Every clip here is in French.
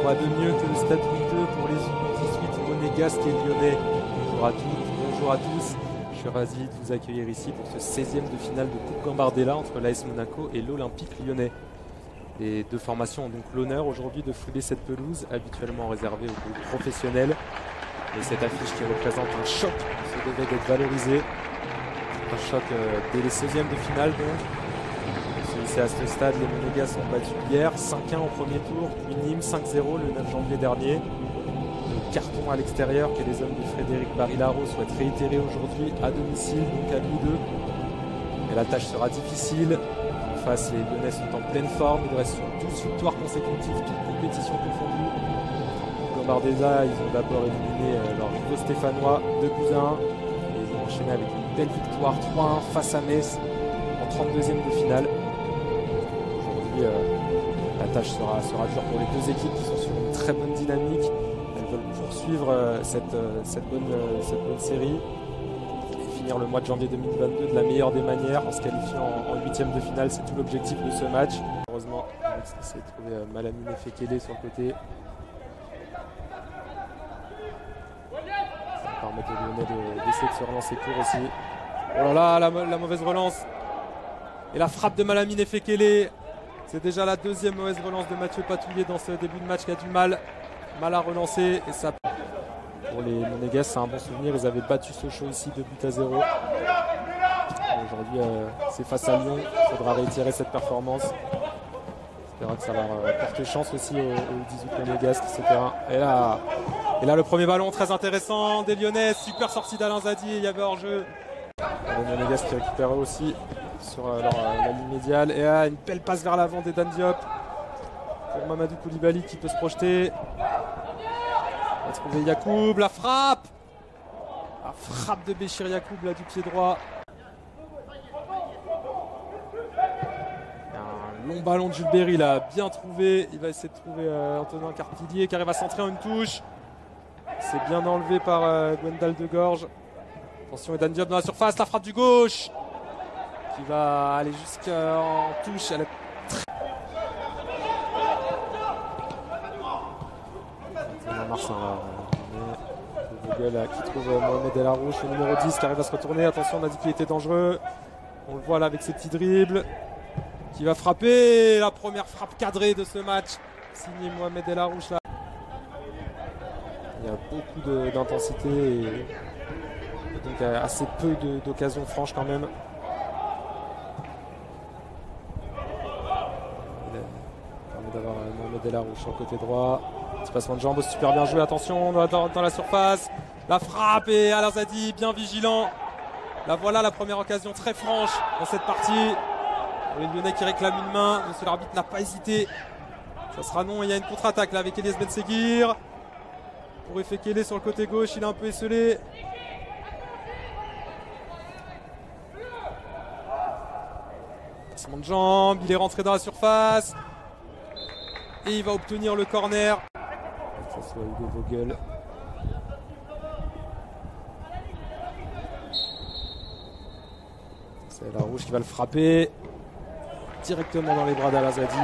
Quoi de mieux que le Stade Louis II pour les U18 monégasques et lyonnais. Bonjour à toutes, bonjour à tous. Je suis ravi de vous accueillir ici pour ce 16e de finale de Coupe Gambardella entre l'AS Monaco et l'Olympique lyonnais. Les deux formations ont donc l'honneur aujourd'hui de fouler cette pelouse, habituellement réservée aux groupes professionnels. Et cette affiche qui représente un choc se devait d'être valorisé. Un choc dès les 16e de finale donc. C'est à ce stade, les Monégasques ont battu hier 5-1 au premier tour, puis Nîmes 5-0 le 9 janvier dernier. Le carton à l'extérieur que les hommes de Frédéric Barilaro souhaitent réitérer aujourd'hui à domicile, donc à Louis II. Et la tâche sera difficile. En face, les Lyonnais sont en pleine forme. Ils restent sur 12 victoires consécutives, toutes compétitions confondues. Gambardella, ils ont d'abord éliminé leur rivaux stéphanois 2-1. Et ils ont enchaîné avec une belle victoire 3-1 face à Metz en 32e de finale. La tâche sera dure pour les deux équipes qui sont sur une très bonne dynamique. Elles veulent poursuivre cette bonne série et finir le mois de janvier 2022 de la meilleure des manières en se qualifiant en 8e de finale. C'est tout l'objectif de ce match. Heureusement, on essaie de trouver Malamine Fekele sur le côté. Ça permet aux Lyonnais d'essayer de se relancer court aussi. Oh là là, la mauvaise relance. Et la frappe de Malamine Fekele. C'est déjà la deuxième mauvaise relance de Mathieu Patouillet dans ce début de match qui a du mal à relancer. Et ça, pour les Monégasques, c'est un bon souvenir. Ils avaient battu Sochaux ici 2-0. Aujourd'hui, c'est face à Lyon. Il faudra réitérer cette performance. On espérera que ça va porter chance aussi aux 18 Monégasques, etc. Et là, le premier ballon très intéressant des Lyonnais. Super sortie d'Alain Zadi. Il y avait hors-jeu. Les Monégasques qui récupèrent aussi sur la ligne médiale. Et là, une belle passe vers l'avant d'Edan Diop pour Mamadou Koulibaly qui peut se projeter. On va trouver Yacoub, la frappe de Béchir Yacoub là du pied droit. Un long ballon de Jules Berry là, bien trouvé. Il va essayer de trouver Antonin Carpillier qui arrive à centrer en une touche. C'est bien enlevé par Gwendal de Gorge. Attention, Edan Diop dans la surface, la frappe du gauche qui va aller jusqu'en touche. Elle est Marsin là, qui trouve Mohamed El Arouche, le numéro 10 qui arrive à se retourner. Attention, on a dit qu'il était dangereux. On le voit là avec ses petits dribbles. Qui va frapper la première frappe cadrée de ce match. Signé Mohamed El Arouche là. Il y a beaucoup d'intensité et donc assez peu d'occasions franches quand même. D'avoir Mohamed El Arouche sur le côté droit. Petit passement de jambes, super bien joué. Attention, dans la surface. La frappe et Alain Zadi bien vigilant. Là voilà la première occasion très franche dans cette partie. Les Lyonnais qui réclament une main. Monsieur l'arbitre n'a pas hésité. Ça sera non. Il y a une contre-attaque là avec Elias Ben Seguir. Pour Fekele sur le côté gauche, il est un peu esselé. Passement de jambes, il est rentré dans la surface. Et il va obtenir le corner. Que ce soit Hugo Vogel. C'est la rouge qui va le frapper. Directement dans les bras d'Alain Zadi.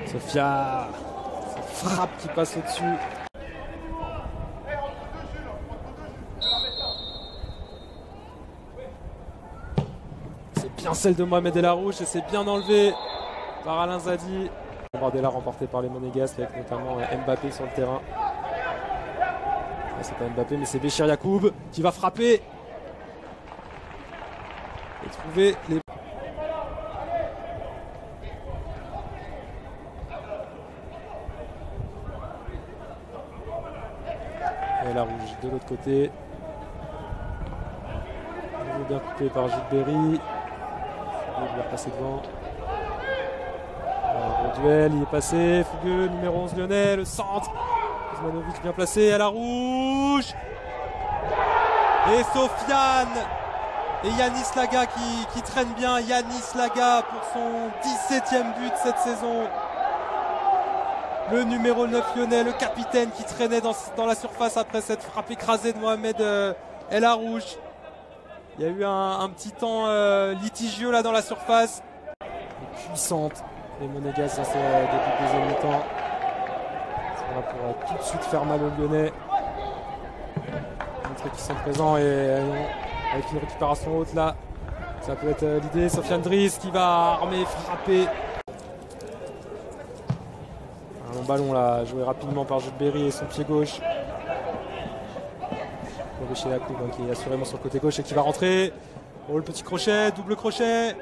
Sofia, cette frappe qui passe au-dessus. C'est bien celle de Mohamed El Arouche et c'est bien enlevé par Alain Zadi. Gambardella remporté par les Monégasques avec notamment Mbappé sur le terrain. C'est pas Mbappé mais c'est Béchir Yacoub qui va frapper et trouver les... Et la rouge de l'autre côté. Bien coupé par Jules Berry. Il va passer devant. Un gros duel, il est passé. Fougueux, numéro 11 lyonnais, le centre. Zmanovic bien placé à la rouge. Et Sofiane. Et Yanis Laga qui traîne bien. Yanis Laga pour son 17e but cette saison. le numéro 9 lyonnais, le capitaine qui traînait dans la surface après cette frappe écrasée de Mohamed El Arouche. Il y a eu un petit temps litigieux là dans la surface. Puissante les Monégasques dans ce début de deuxième mi-temps. Ça va pour tout de suite faire mal aux Lyonnais. Montrer qu'ils sont présents et avec une récupération haute là. Ça peut être l'idée. Sofiane Driss qui va armer, frapper. Un long ballon là, joué rapidement par Jules Berry et son pied gauche. Chez Yacoub hein, qui est assurément sur le côté gauche et qui va rentrer. Oh, le petit crochet, double crochet.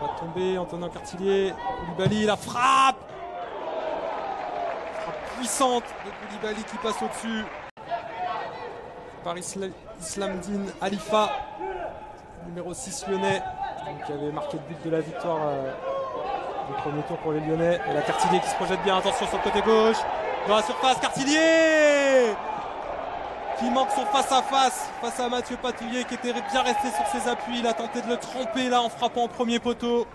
Va tomber Antonin Cartillier. Koulibaly, la frappe. Frappe puissante de Koulibaly qui passe au-dessus. Par Islamdine Alifa, numéro 6 lyonnais, qui avait marqué le but de la victoire du premier tour pour les Lyonnais. Et la Cartillier qui se projette bien, attention sur le côté gauche. Dans la surface, Cartillier qui manque son face-à-face face à Mathieu Patouillet qui était bien resté sur ses appuis. Il a tenté de le tremper là en frappant au premier poteau.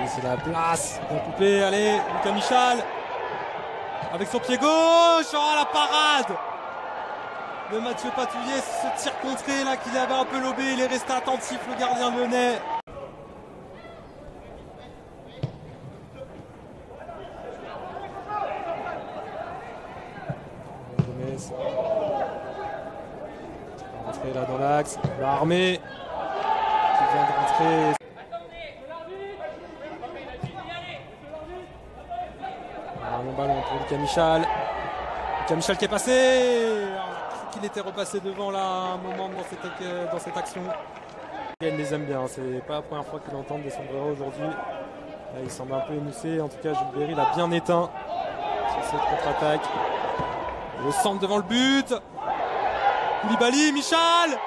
C'est la place, bien coupé, allez, Lucas Michal avec son pied gauche, oh la parade de Mathieu Patouillet, ce tir contré là qu'il avait un peu lobé, il est resté attentif le gardien lyonnais. Gomez va rentrer là dans l'axe, l'armée qui vient de rentrer. Un ballon pour Lucas Michal. Lucas Michal qui est passé. Qu'il était repassé devant là un moment dans cette action. Elle les aime bien, c'est pas la première fois qu'il entend des sombreros aujourd'hui. Là, il semble un peu émoussé. En tout cas, Jules Berry l'a bien éteint sur cette contre-attaque. Le centre devant le but. Koulibaly, Michal.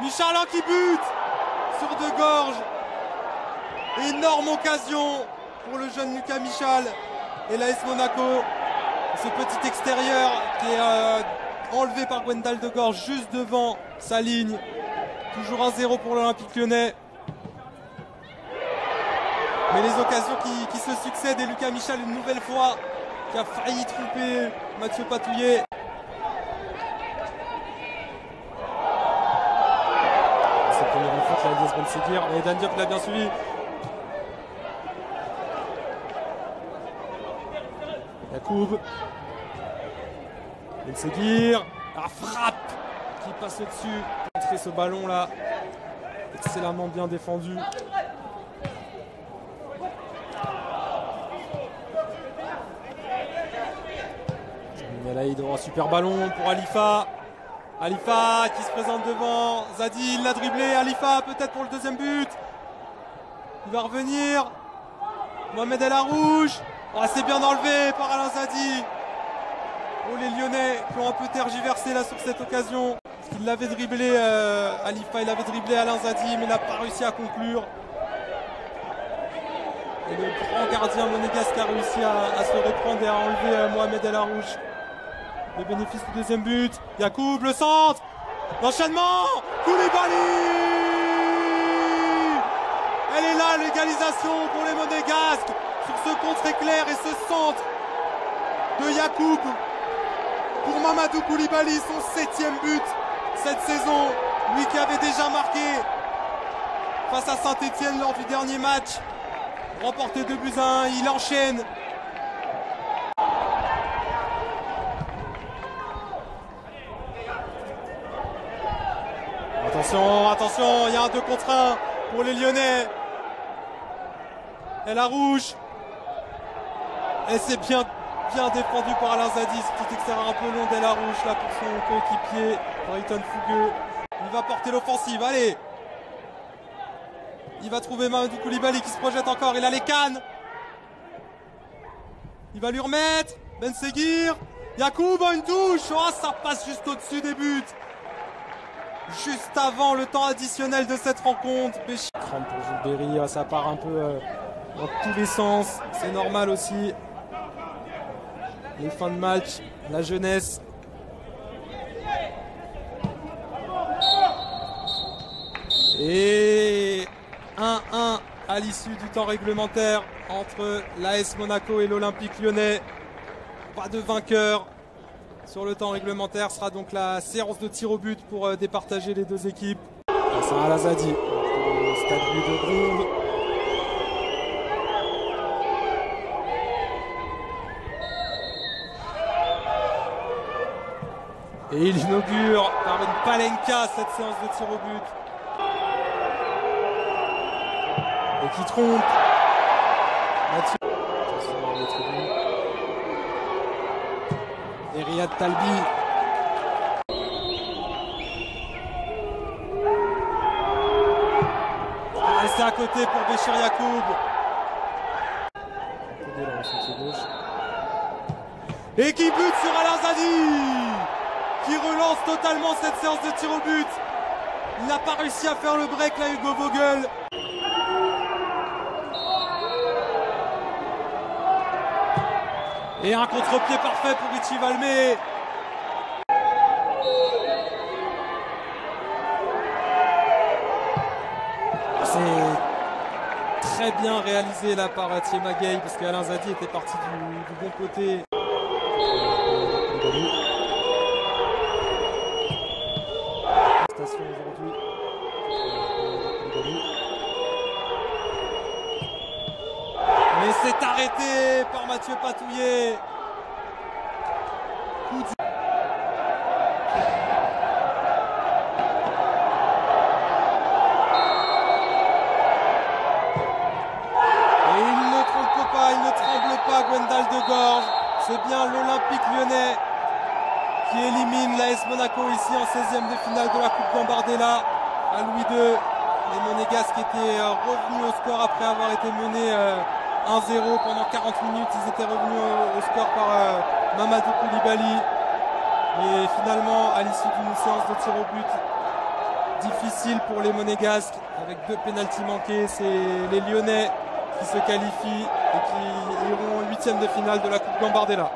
Michal qui bute sur deux gorges. Énorme occasion pour le jeune Lucas Michal. Et l'AS Monaco, ce petit extérieur qui est enlevé par Gwendal de Gorge juste devant sa ligne. Toujours 1-0 pour l'Olympique lyonnais. Mais les occasions qui se succèdent et Lucas Michal une nouvelle fois qui a failli tromper Mathieu Patouillet. C'est le premier faute là, Elias Benseguir. Et Dan Diop l'a bien suivi. Yacoub, Benseguir, la frappe qui passe au-dessus. Entrer ce ballon là, excellemment bien défendu. Melaïd, un super ballon pour Alifa. Alifa qui se présente devant. Zadi, il l'a dribblé. Alifa peut-être pour le deuxième but. Il va revenir. Mohamed El Arouche. Oh, c'est bien enlevé par Alain Zadi. Oh, les Lyonnais qui ont un peu tergiversé là sur cette occasion. Il l'avait dribblé Alifa, il avait dribblé Alain Zadi, mais il n'a pas réussi à conclure. Et le grand gardien monégasque a réussi à se reprendre et à enlever Mohamed El Arouche. Les bénéfices du deuxième but. Yacoub, le centre. L'enchaînement. Koulibaly. Elle est là, l'égalisation pour les Monégasques. Sur ce contre-éclair et ce centre de Yacoub pour Mamadou Koulibaly, son 7e but cette saison. Lui qui avait déjà marqué face à Saint-Etienne lors du dernier match. Remporté 2-1, il enchaîne. Attention, attention, il y a un 2 contre 1 pour les Lyonnais. El Arouche. Et c'est bien défendu par Alain Zadi, ce petit extérieur un peu long d'El Arouche là pour son coéquipier Brighton Fougueux. Il va porter l'offensive, allez. Il va trouver Mamadou Koulibaly qui se projette encore, il a les cannes. Il va lui remettre, Benseguir. Yacoub a une touche, oh, ça passe juste au-dessus des buts. Juste avant le temps additionnel de cette rencontre. Crampe pour Jules Berry, ça part un peu dans tous les sens, c'est normal aussi. Les fins de match, la jeunesse Et 1-1 à l'issue du temps réglementaire entre l'AS Monaco et l'Olympique Lyonnais. Pas de vainqueur sur le temps réglementaire. Ce sera donc la séance de tir au but pour départager les deux équipes. Hassan Al Azadi au stade de Gronde. Et il inaugure par une palenka cette séance de tir au but. Et qui trompe. Mathieu. Et Riyad Talbi. C'est à côté pour Béchir Yacoub. Et qui bute sur Al Azadi, qui relance totalement cette séance de tir au but. Il n'a pas réussi à faire le break là, Hugo Vogel. Et un contre-pied parfait pour Richie Valmé. C'est très bien réalisé là par Thierry Magaye parce qu'Alain Zadi était parti du bon côté. Aujourd'hui. Mais c'est arrêté par Mathieu Patouillet. Gwendal de Gorge, c'est bien l'Olympique Lyonnais qui élimine l'AS Monaco ici en 16e de finale de la Coupe Gambardella à Louis II. Les Monégasques étaient revenus au score après avoir été menés 1-0 pendant 40 minutes. Ils étaient revenus au score par Mamadou Koulibaly. Et finalement, à l'issue d'une séance de tir au but difficile pour les Monégasques, avec 2 pénaltys manqués, c'est les Lyonnais qui se qualifient et qui iront en 8e de finale de la Coupe Gambardella.